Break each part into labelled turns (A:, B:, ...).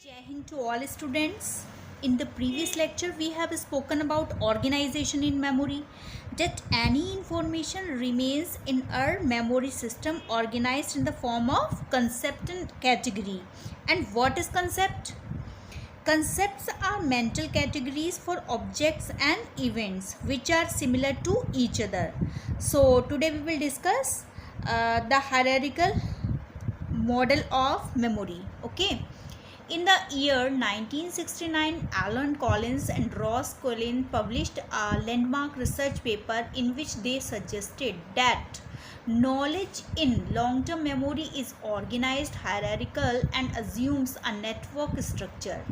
A: Jai Hind to all students. In the previous lecture, we have spoken about organization in memory. That any information remains in our memory system organized in the form of concept and category. And what is concept? Concepts are mental categories for objects and events which are similar to each other. So today we will discuss the hierarchical model of memory. Okay. In the year 1969, Alan Collins and Ross Collins published a landmark research paper in which they suggested that knowledge in long-term memory is organized, hierarchical, and assumes a network structure.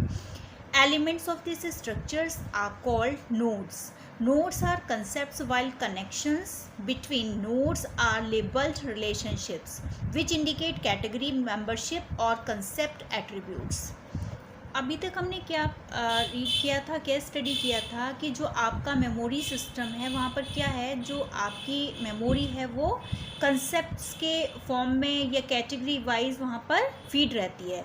A: Elements of these structures are called nodes. Nodes are concepts while connections between nodes are labeled relationships which indicate category membership or concept attributes. अभी तक हमने क्या read किया था, क्या study किया था कि जो आपका मेमोरी सिस्टम है वहाँ पर क्या है, जो आपकी मेमोरी है वो कंसेप्ट्स के फॉर्म में या कैटेगरी वाइज वहाँ पर फीड रहती है.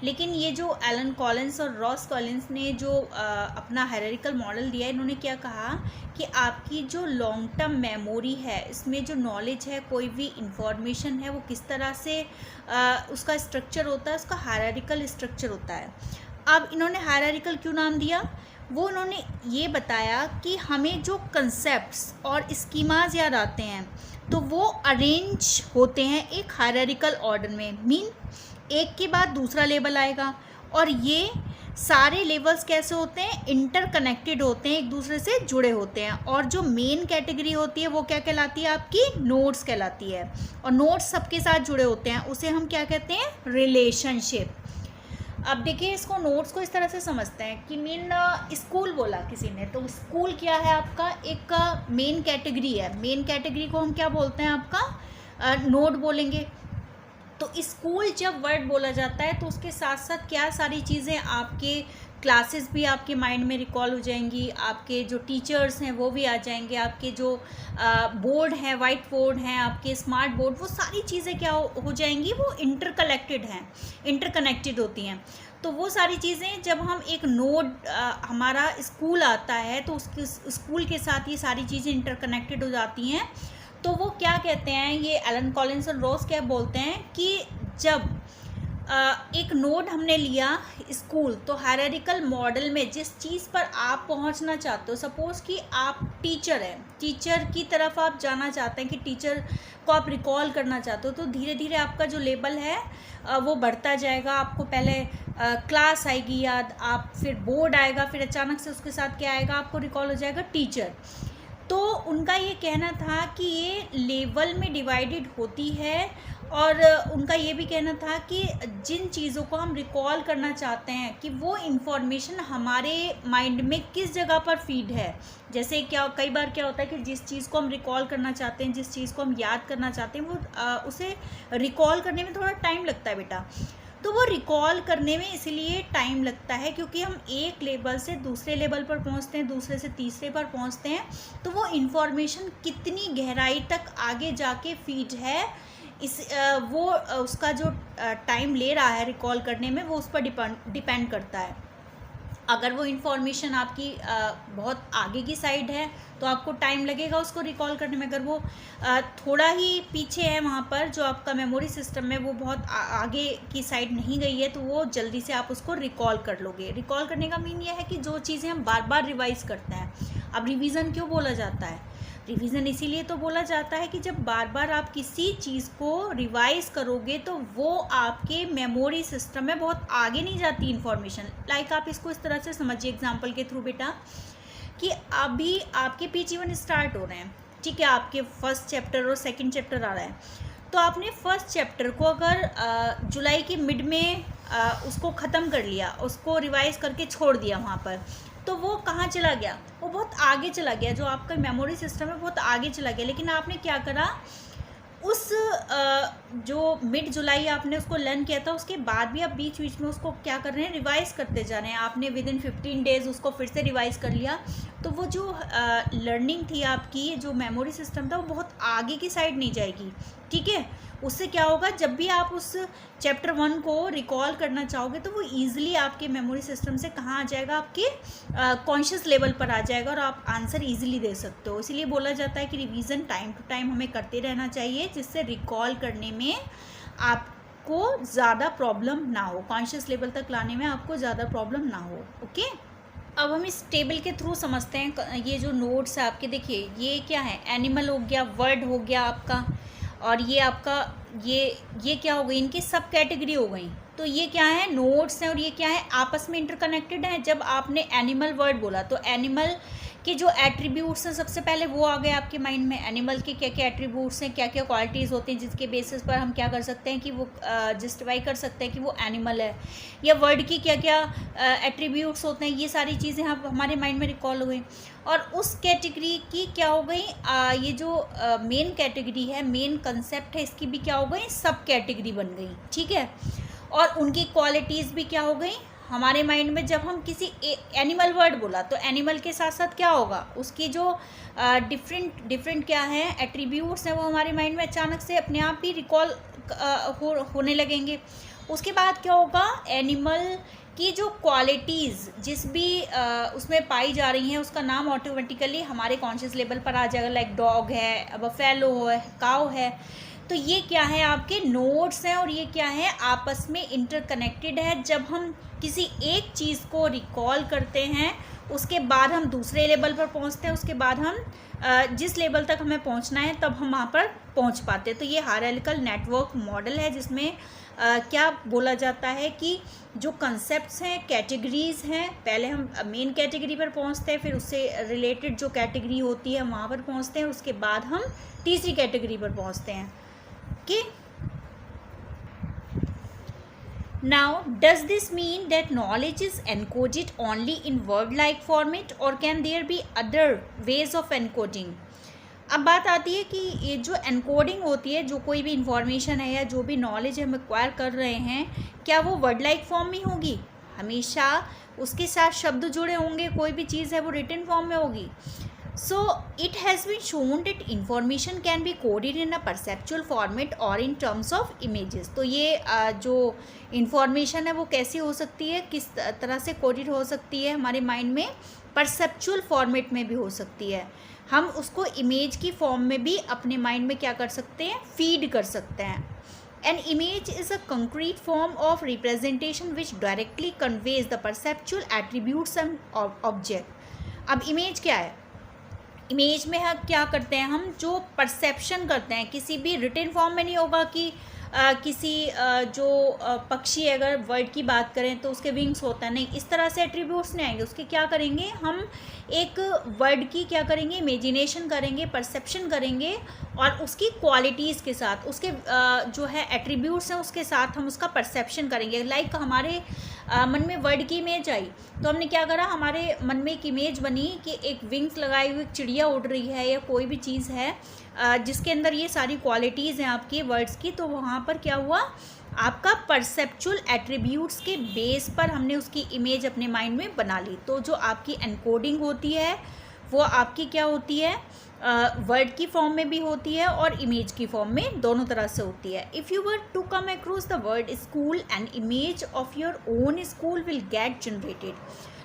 A: लेकिन ये जो एलन कॉलिंस और रॉस कॉलिंस ने जो अपना हायरार्किकल मॉडल दिया, इन्होंने क्या कहा कि आपकी जो लॉन्ग टर्म मेमोरी है इसमें जो नॉलेज है, कोई भी इंफॉर्मेशन है, वो किस तरह से उसका स्ट्रक्चर होता है, उसका हायरार्किकल स्ट्रक्चर होता है. अब इन्होंने हायरार्किकल क्यों नाम दिया, वो इन्होंने ये बताया कि हमें जो कंसेप्ट्स और स्कीमाज याद आते हैं तो वो अरेंज होते हैं एक हायरार्किकल ऑर्डर में. मीन एक के बाद दूसरा लेवल आएगा और ये सारे लेवल्स कैसे होते हैं, इंटरकनेक्टेड होते हैं, एक दूसरे से जुड़े होते हैं. और जो मेन कैटेगरी होती है वो क्या कहलाती है, आपकी नोड्स कहलाती है. और नोड्स सबके साथ जुड़े होते हैं, उसे हम क्या कहते हैं, रिलेशनशिप. अब देखिए इसको नोट्स को इस तरह से समझते हैं कि मेन स्कूल बोला किसी ने, तो स्कूल क्या है, आपका एक मेन कैटेगरी है. मेन कैटेगरी को हम क्या बोलते हैं, आपका नोड बोलेंगे. तो स्कूल जब वर्ड बोला जाता है तो उसके साथ साथ क्या सारी चीज़ें, आपके क्लासेस भी आपके माइंड में रिकॉल हो जाएंगी, आपके जो टीचर्स हैं वो भी आ जाएंगे, आपके जो बोर्ड हैं, वाइट बोर्ड हैं, आपके स्मार्ट बोर्ड, वो सारी चीज़ें क्या हो जाएंगी, वो इंटरकनेक्टेड हैं, इंटरकनेक्टेड होती हैं. तो वो सारी चीज़ें जब हम एक नोड हमारा स्कूल आता है तो उसके स्कूल के साथ ये सारी चीज़ें इंटरकनेक्टेड हो जाती हैं. तो वो क्या कहते हैं, ये एलन कॉलिंस और रॉस क्या बोलते हैं कि जब एक नोड हमने लिया स्कूल, तो हायरार्किकल मॉडल में जिस चीज़ पर आप पहुंचना चाहते हो, सपोज़ कि आप टीचर हैं, टीचर की तरफ आप जाना चाहते हैं कि टीचर को आप रिकॉल करना चाहते हो, तो धीरे धीरे आपका जो लेवल है वो बढ़ता जाएगा. आपको पहले क्लास आएगी याद, आप फिर बोर्ड आएगा, फिर अचानक से उसके साथ क्या आएगा, आपको रिकॉल हो जाएगा टीचर. तो उनका ये कहना था कि ये लेवल में डिवाइडेड होती है. और उनका ये भी कहना था कि जिन चीज़ों को हम रिकॉल करना चाहते हैं कि वो इन्फॉर्मेशन हमारे माइंड में किस जगह पर फीड है. जैसे क्या कई बार क्या होता है कि जिस चीज़ को हम रिकॉल करना चाहते हैं, जिस चीज़ को हम याद करना चाहते हैं, वो उसे रिकॉल करने में थोड़ा टाइम लगता है बेटा. तो वो रिकॉल करने में इसलिए टाइम लगता है क्योंकि हम एक लेवल से दूसरे लेवल पर पहुंचते हैं, दूसरे से तीसरे पर पहुंचते हैं. तो वो इन्फॉर्मेशन कितनी गहराई तक आगे जाके फीड है, वो उसका जो टाइम ले रहा है रिकॉल करने में, वो उस पर डिपेंड करता है. अगर वो इन्फॉर्मेशन आपकी बहुत आगे की साइड है तो आपको टाइम लगेगा उसको रिकॉल करने में. अगर वो थोड़ा ही पीछे है, वहाँ पर जो आपका मेमोरी सिस्टम है वो बहुत आगे की साइड नहीं गई है, तो वो जल्दी से आप उसको रिकॉल कर लोगे. रिकॉल करने का मीन ये है कि जो चीज़ें हम बार बार रिवाइज करते हैं. अब रिवीजन क्यों बोला जाता है, रिवीजन इसीलिए तो बोला जाता है कि जब बार बार आप किसी चीज़ को रिवाइज करोगे तो वो आपके मेमोरी सिस्टम में बहुत आगे नहीं जाती इन्फॉर्मेशन. लाइक आप इसको इस तरह से समझिए एग्जांपल के थ्रू बेटा, कि अभी आपके PG1 स्टार्ट हो रहे हैं, ठीक है, आपके फर्स्ट चैप्टर और सेकंड चैप्टर आ रहा है. तो आपने फर्स्ट चैप्टर को अगर जुलाई के मिड में उसको ख़त्म कर लिया, उसको रिवाइज करके छोड़ दिया वहाँ पर, तो वो कहाँ चला गया, वो बहुत आगे चला गया. जो आपका मेमोरी सिस्टम है बहुत आगे चला गया. लेकिन आपने क्या करा, उस जो मिड जुलाई आपने उसको लर्न किया था, उसके बाद भी आप बीच बीच में उसको क्या कर रहे हैं, रिवाइज करते जा रहे हैं। आपने विद इन 15 डेज उसको फिर से रिवाइज कर लिया, तो वो जो लर्निंग थी आपकी, जो मेमोरी सिस्टम था, वो बहुत आगे की साइड नहीं जाएगी, ठीक है। उससे क्या होगा, जब भी आप उस चैप्टर 1 को रिकॉल करना चाहोगे तो वो ईजिली आपके मेमोरी सिस्टम से कहाँ आ जाएगा, आपके कॉन्शियस लेवल पर आ जाएगा और आप आंसर ईजिली दे सकते हो। इसीलिए बोला जाता है कि रिवीजन टाइम टू टाइम हमें करते रहना चाहिए, जिससे रिकॉल करने में आपको ज़्यादा प्रॉब्लम ना हो, कॉन्शियस लेवल तक लाने में आपको ज़्यादा प्रॉब्लम ना हो। ओके, अब हम इस टेबल के थ्रू समझते हैं। ये जो नोट्स है आपके, देखिए ये क्या है, एनिमल हो गया, वर्ड हो गया आपका, और ये आपका ये क्या हो गई, इनकी सब कैटेगरी हो गई। तो ये क्या है, नोट्स हैं, और ये क्या है, आपस में इंटरकनेक्टेड है। जब आपने एनिमल वर्ड बोला तो एनिमल के जो एट्रीब्यूट्स हैं, सबसे पहले वो आ गए आपके माइंड में। एनिमल के क्या क्या एट्रीब्यूट्स हैं, क्या क्या क्वालिटीज़ होती हैं, जिसके बेसिस पर हम क्या कर सकते हैं कि वो जस्टिफाई कर सकते हैं कि वो एनिमल है। या वर्ड की क्या क्या एट्रीब्यूट्स होते हैं, ये सारी चीज़ें हमारे माइंड में रिकॉल हो गई। और उस कैटेगरी की क्या हो गई, ये जो मेन कैटेगरी है, मेन कंसेप्ट है, इसकी भी क्या हो गई, सब कैटेगरी बन गई, ठीक है। और उनकी क्वालिटीज़ भी क्या हो गई हमारे माइंड में। जब हम किसी एनिमल वर्ड बोला तो एनिमल के साथ साथ क्या होगा, उसकी जो डिफरेंट क्या है एट्रीब्यूट्स हैं, वो हमारे माइंड में अचानक से अपने आप ही रिकॉल होने लगेंगे। उसके बाद क्या होगा, एनिमल की जो क्वालिटीज़ जिस भी उसमें पाई जा रही हैं, उसका नाम ऑटोमेटिकली हमारे कॉन्शियस लेवल पर आ जाएगा। लाइक डॉग है, बफेलो है, काऊ है। तो ये क्या है, आपके नोट्स हैं, और ये क्या है, आपस में इंटरकनेक्टेड है। जब हम किसी एक चीज़ को रिकॉल करते हैं, उसके बाद हम दूसरे लेवल पर पहुंचते हैं, उसके बाद हम जिस लेवल तक हमें पहुंचना है तब हम वहाँ पर पहुंच पाते हैं। तो ये हायरार्किकल नेटवर्क मॉडल है, जिसमें क्या बोला जाता है कि जो कंसेप्ट्स हैं, कैटेगरीज़ हैं, पहले हम मेन कैटेगरी पर पहुंचते हैं, फिर उससे रिलेटेड जो कैटेगरी होती है वहाँ पर पहुंचते हैं, उसके बाद हम तीसरी कैटेगरी पर पहुंचते हैं। Okay, now does this mean that knowledge is encoded only in word like format or can there be other ways of encoding? अब बात आती है कि ये जो एनकोडिंग होती है, जो कोई भी इंफॉर्मेशन है या जो भी नॉलेज हम एक्वायर कर रहे हैं, क्या वो वर्ड लाइक फॉर्म में होगी, हमेशा उसके साथ शब्द जुड़े होंगे, कोई भी चीज़ है वो रिटन फॉर्म में होगी। So it has been shown that information can be coded in a perceptual format or in terms of images. तो ये जो इंफॉर्मेशन है वो कैसी हो सकती है, किस तरह से कोडेड हो सकती है हमारे माइंड में, परसेप्चुअल फॉर्मेट में भी हो सकती है। हम उसको इमेज की फॉर्म में भी अपने माइंड में क्या कर सकते हैं, फीड कर सकते हैं। An image is a concrete form of representation which directly conveys the perceptual attributes of object. अब इमेज क्या है, इमेज में हम क्या करते हैं, हम जो परसेप्शन करते हैं, किसी भी रिटन फॉर्म में नहीं होगा कि किसी जो पक्षी है, अगर वर्ड की बात करें तो उसके विंग्स होता है, नहीं, इस तरह से एट्रीब्यूट्स नहीं आएंगे। उसके क्या करेंगे, हम एक वर्ड की क्या करेंगे, इमेजिनेशन करेंगे, परसेप्शन करेंगे, और उसकी क्वालिटीज़ के साथ, उसके जो है एट्रीब्यूट्स हैं उसके साथ हम उसका परसेप्शन करेंगे। लाइक हमारे मन में वर्ड की इमेज आई तो हमने क्या करा, हमारे मन में एक इमेज बनी कि एक विंग्स लगाई हुई चिड़िया उड़ रही है या कोई भी चीज़ है जिसके अंदर ये सारी क्वालिटीज़ हैं आपके वर्ड्स की। तो वहाँ पर क्या हुआ, आपका परसेप्चुअल एट्रीब्यूट्स के बेस पर हमने उसकी इमेज अपने माइंड में बना ली। तो जो आपकी एनकोडिंग होती है वो आपकी क्या होती है, वर्ड की फॉर्म में भी होती है और इमेज की फॉर्म में, दोनों तरह से होती है। If you were to come across the word school and image of your own school will get generated.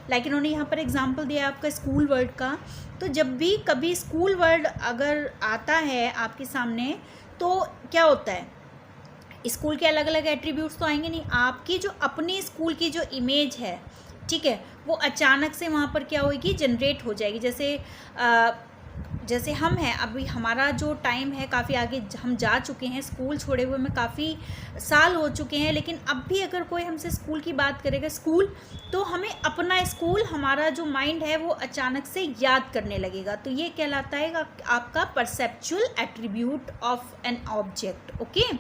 A: Like इन्होंने यहाँ पर एग्जांपल दिया आपका स्कूल वर्ड का। तो जब भी कभी स्कूल वर्ड अगर आता है आपके सामने तो क्या होता है, स्कूल के अलग अलग एट्रीब्यूट्स तो आएंगे नहीं, आपकी जो अपने स्कूल की जो इमेज है, ठीक है, वो अचानक से वहाँ पर क्या होगी, जनरेट हो जाएगी। जैसे हम हैं, अभी हमारा जो टाइम है काफ़ी आगे हम जा चुके हैं, स्कूल छोड़े हुए में काफ़ी साल हो चुके हैं, लेकिन अब भी अगर कोई हमसे स्कूल की बात करेगा स्कूल, तो हमें अपना स्कूल, हमारा जो माइंड है वो अचानक से याद करने लगेगा। तो ये कहलाता है आपका perceptual attribute of an object. Okay,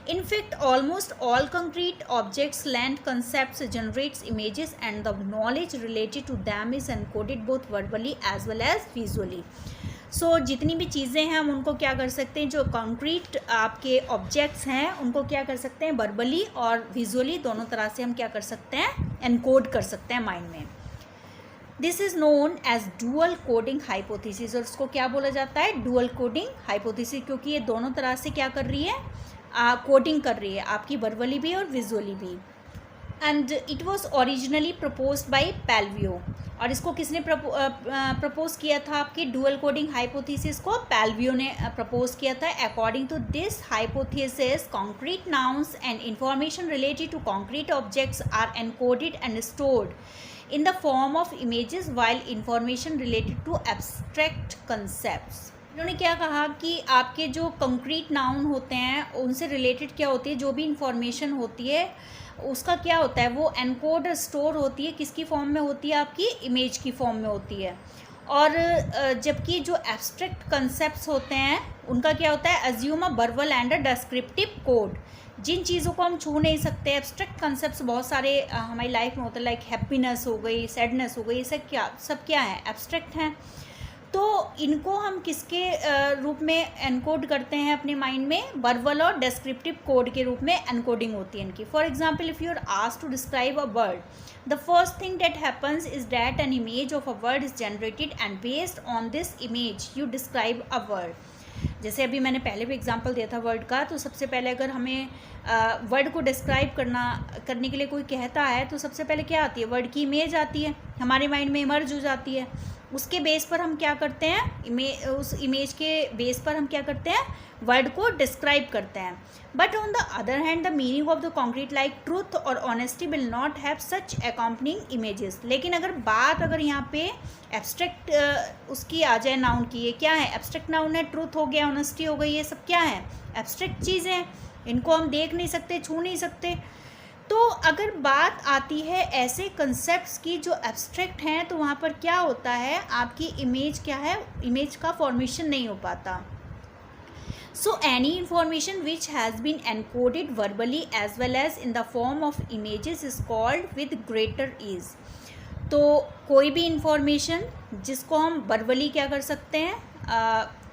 A: In fact, almost all concrete objects, land concepts, generates images, and the knowledge related to them is encoded both verbally as well as visually. सो जितनी भी चीज़ें हैं हम उनको क्या कर सकते हैं, जो कंक्रीट आपके ऑब्जेक्ट्स हैं उनको क्या कर सकते हैं, वर्बली और विजुअली दोनों तरह से हम क्या कर सकते हैं, एनकोड कर सकते हैं माइंड में। This is known as dual coding hypothesis, और उसको क्या बोला जाता है, डुअल कोडिंग हाइपोथेसिस, क्योंकि ये दोनों तरह से क्या कर रही है, कोडिंग कर रही है, आपकी वर्बली भी और विजुअली भी। And it was originally propose by Paivio, और इसको किसने प्रपोज किया था, आपकी डुअल कोडिंग हाइपोथेसिस को पैल्वियो ने प्रपोज किया था। According to this hypothesis concrete nouns and information related to concrete objects are encoded and stored in the form of images while information related to abstract concepts। इन्होंने क्या कहा कि आपके जो कंक्रीट नाउन होते हैं उनसे रिलेटेड क्या होती है, जो भी इंफॉर्मेशन होती है उसका क्या होता है, वो एनकोड और स्टोर होती है, किसकी फॉर्म में होती है, आपकी इमेज की फॉर्म में होती है। और जबकि जो एब्स्ट्रैक्ट कंसेप्ट्स होते हैं उनका क्या होता है, assume a verbal and a descriptive code, जिन चीज़ों को हम छू नहीं सकते। एब्स्ट्रैक्ट कंसेप्ट्स बहुत सारे हमारी लाइफ में होते हैं, लाइक हैप्पीनेस हो गई, सैडनेस हो गई, ये सब क्या है, एब्स्ट्रैक्ट हैं। तो इनको हम किसके रूप में एनकोड करते हैं अपने माइंड में, वर्बल और डिस्क्रिप्टिव कोड के रूप में एनकोडिंग होती है इनकी। For example, if you are asked to describe a word, the first thing that happens is that an image of a word is generated and based on this image you describe a word। जैसे अभी मैंने पहले भी example दिया था word का, तो सबसे पहले अगर हमें वर्ड को डिस्क्राइब करने के लिए कोई कहता है तो सबसे पहले क्या आती है, वर्ड की इमेज आती है, हमारे माइंड में इमर्ज हो जाती है। उसके बेस पर हम क्या करते हैं, उस इमेज के बेस पर हम क्या करते हैं, वर्ड को डिस्क्राइब करते हैं। But on the other hand the meaning of the concrete like truth और honesty will not have such accompanying images. लेकिन अगर यहाँ पे एब्स्ट्रैक्ट उसकी आ जाए नाउन की, ये क्या है, एब्स्ट्रैक्ट नाउन है, ट्रूथ हो गया, ऑनेस्टी हो गई, ये सब क्या है, एब्स्ट्रैक्ट चीज़ें हैं, इनको हम देख नहीं सकते, छू नहीं सकते। तो अगर बात आती है ऐसे कंसेप्ट्स की जो एब्स्ट्रैक्ट हैं, तो वहाँ पर क्या होता है, आपकी इमेज क्या है, इमेज का फॉर्मेशन नहीं हो पाता। So any information which has been encoded verbally as well as in the form of images is called with greater ease। तो कोई भी इंफॉर्मेशन जिसको हम वर्बली क्या कर सकते हैं,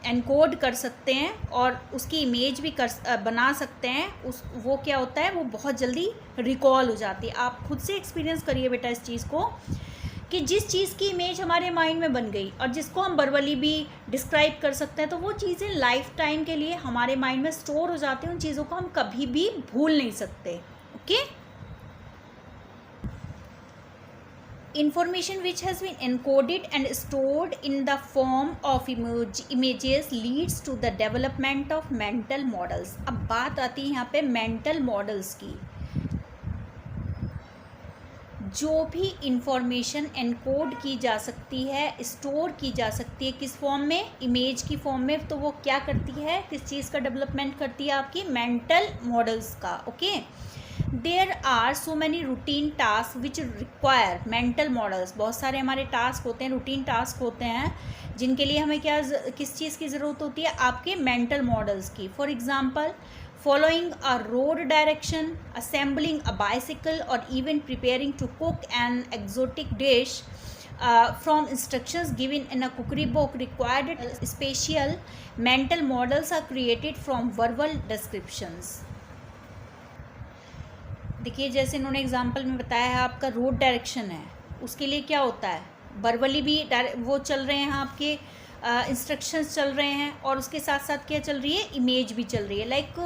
A: एनकोड कर सकते हैं और उसकी इमेज भी बना सकते हैं, वो क्या होता है, वो बहुत जल्दी रिकॉल हो जाती है। आप खुद से एक्सपीरियंस करिए बेटा इस चीज़ को, कि जिस चीज़ की इमेज हमारे माइंड में बन गई और जिसको हम वर्बली भी डिस्क्राइब कर सकते हैं, तो वो चीज़ें लाइफ टाइम के लिए हमारे माइंड में स्टोर हो जाती हैं, उन चीज़ों को हम कभी भी भूल नहीं सकते। Okay, information which has been encoded and stored in the form of images leads to the development of mental models। अब बात आती है यहाँ पे mental models की। जो भी इंफॉर्मेशन एनकोड की जा सकती है, स्टोर की जा सकती है, किस फॉर्म में, इमेज की फॉर्म में, तो वो क्या करती है, किस चीज़ का डेवलपमेंट करती है, आपकी मेंटल मॉडल्स का। Okay, there are so many routine task which require mental models. बहुत सारे हमारे टास्क होते हैं, रूटीन टास्क होते हैं, जिनके लिए हमें किस चीज़ की ज़रूरत होती है, आपके मेंटल मॉडल्स की। For example, following a road direction, assembling a bicycle, or even preparing to cook an exotic dish from instructions given in a cookery book required special mental models are created from verbal descriptions। देखिए, जैसे इन्होंने example में बताया है, आपका road direction है, उसके लिए क्या होता है, वर्बली भी वो चल रहे हैं, आपके इंस्ट्रक्शंस चल रहे हैं, और उसके साथ साथ क्या चल रही है, इमेज भी चल रही है। लाइक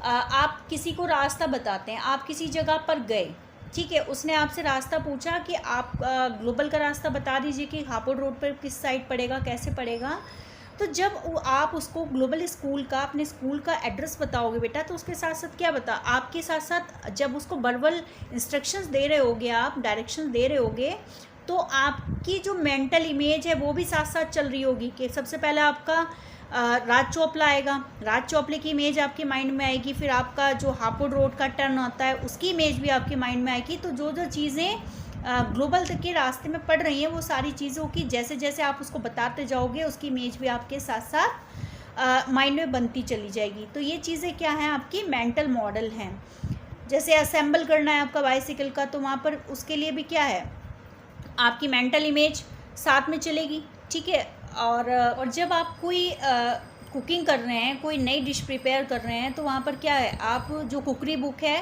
A: आप किसी को रास्ता बताते हैं, आप किसी जगह पर गए, ठीक है, उसने आपसे रास्ता पूछा कि आप ग्लोबल का रास्ता बता दीजिए कि हापुड़ रोड पर किस साइड पड़ेगा, कैसे पड़ेगा। तो जब आप उसको ग्लोबल स्कूल का, अपने स्कूल का एड्रेस बताओगे बेटा, तो उसके साथ साथ क्या आपके साथ साथ जब उसको वर्बल इंस्ट्रक्शंस दे रहे होगे, आप डायरेक्शंस दे रहे होगे, तो आपकी जो मेंटल इमेज है वो भी साथ साथ चल रही होगी। कि सबसे पहले आपका राज चोपला आएगा, राज चोपले की इमेज आपके माइंड में आएगी, फिर आपका जो हापुड़ रोड का टर्न होता है उसकी इमेज भी आपके माइंड में आएगी। तो जो जो चीज़ें ग्लोबल तक के रास्ते में पड़ रही हैं, वो सारी चीज़ों की जैसे जैसे आप उसको बताते जाओगे, उसकी इमेज भी आपके साथ साथ माइंड में बनती चली जाएगी। तो ये चीज़ें क्या हैं, आपकी मेंटल मॉडल हैं। जैसे असेंबल करना है आपका बाइसिकल का, तो वहाँ पर उसके लिए भी क्या है, आपकी मेंटल इमेज साथ में चलेगी, ठीक है। और जब आप कोई कुकिंग कर रहे हैं, कोई नई डिश प्रिपेयर कर रहे हैं, तो वहाँ पर क्या है, आप जो कुकरी बुक है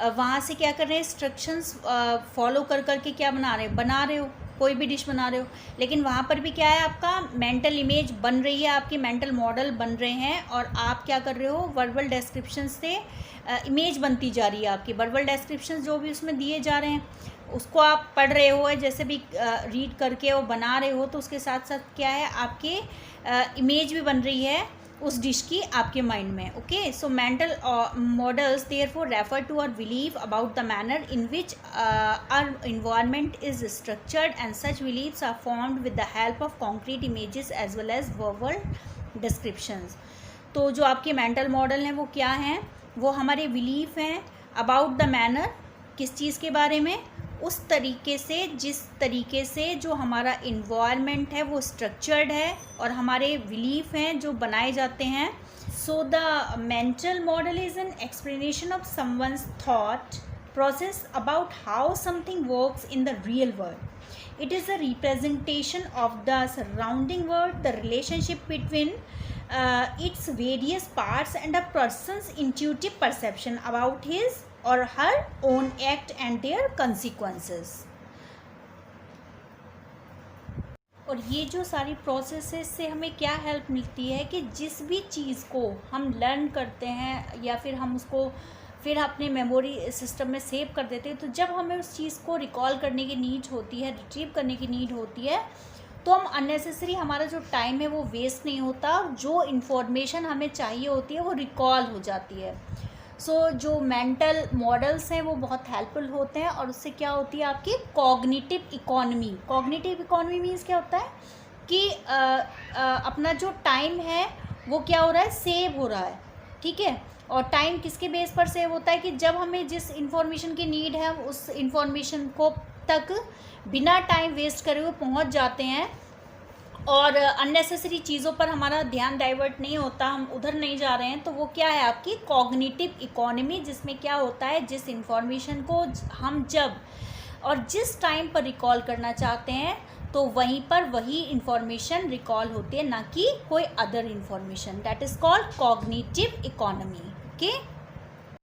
A: वहाँ से क्या कर रहे हैं, इंस्ट्रक्शंस फॉलो कर करके क्या बना रहे हो, कोई भी डिश बना रहे हो। लेकिन वहाँ पर भी क्या है, आपका मेंटल इमेज बन रही है, आपकी मेंटल मॉडल बन रहे हैं, और आप क्या कर रहे हो, वर्बल डिस्क्रिप्शन से इमेज बनती जा रही है आपकी। वर्बल डिस्क्रिप्शन जो भी उसमें दिए जा रहे हैं उसको आप पढ़ रहे हो, जैसे भी रीड करके वो बना रहे हो, तो उसके साथ साथ क्या है, आपके इमेज भी बन रही है उस डिश की आपके माइंड में। Okay, so mental models therefore refer to our believe about the manner in which our environment is structured, and such believes are formed with the help of concrete images as well as verbal descriptions. तो जो आपके mental model हैं वो क्या हैं, वो हमारे belief हैं अबाउट द मैनर, किस चीज़ के बारे में, उस तरीके से, जिस तरीके से जो हमारा इन्वायरमेंट है वो स्ट्रक्चर्ड है, और हमारे बिलीफ हैं जो बनाए जाते हैं। So the mental model is an explanation of someone's thought process about how something works in the real world. It is a representation of the surrounding world, the relationship between its various parts, and a person's intuitive perception about his or her own act and their consequences. और ये जो सारी processes से हमें क्या help मिलती है कि जिस भी चीज़ को हम लर्न करते हैं या फिर हम उसको फिर अपने मेमोरी सिस्टम में सेव कर देते हैं, तो जब हमें उस चीज़ को रिकॉल करने की नीड होती है, रिट्रीव करने की नीड होती है, तो हम अननेसेसरी, हमारा जो टाइम है वो वेस्ट नहीं होता, जो इन्फॉर्मेशन हमें चाहिए होती है वो रिकॉल हो जाती है। सो जो मेंटल मॉडल्स हैं वो बहुत हेल्पफुल होते हैं, और उससे क्या होती है आपकी cognitive economy. Cognitive economy means क्या होता है कि अपना जो टाइम है वो क्या हो रहा है, सेव हो रहा है, ठीक है। और टाइम किसके बेस पर सेव होता है कि जब हमें जिस इन्फॉर्मेशन की नीड है उस इन्फॉर्मेशन को तक बिना टाइम वेस्ट करे हुए पहुंच जाते हैं, और अननेसेसरी चीज़ों पर हमारा ध्यान डाइवर्ट नहीं होता, हम उधर नहीं जा रहे हैं। तो वो क्या है आपकी कॉग्निटिव इकोनॉमी, जिसमें क्या होता है, जिस इन्फॉर्मेशन को हम जब और जिस टाइम पर रिकॉल करना चाहते हैं तो वहीं पर वही इन्फॉर्मेशन रिकॉल होती है, ना कि कोई other information. That is called cognitive economy. Okay.